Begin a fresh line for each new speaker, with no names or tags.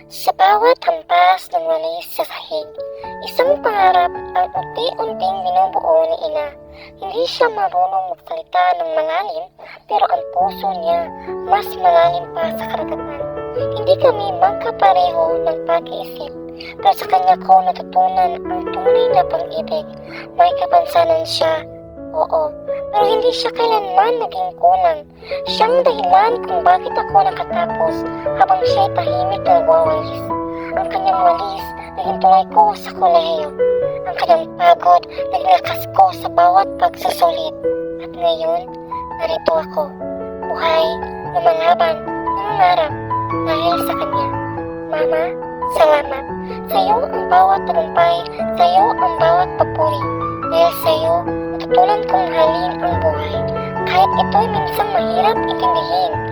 Sa bawat hampas ng walis sa sahig, isang pangarap ang unti-unting binubuo ni Ina. Hindi siya marunong magsalita ng malalim, pero ang puso niya mas malalim pa sa karagatan. Hindi kami magkapareho ng pag-iisip, pero sa kanya ko natutunan ang tunay na pag-ibig. May kapansanan siya, oo, pero hindi siya kailanman naging kulang. Siyang dahilan kung bakit ako nakatapos habang siya'y tahimik na nagwawalis. Ang kanyang walis naging tulay ko sa kolehiyo. Ang kanyang pagod naging lakas ko sa bawat pagsusulit. At ngayon, narito ako. Buhay, lumalaban, nangangarap dahil sa kanya. Mama, salamat. Sa iyo ang bawat tagumpay, sa iyo ang bawat papuri. Dahil sa iyo, natutunan kong halin ang buhay. Kahit ito'y minsang mahirap intindihin.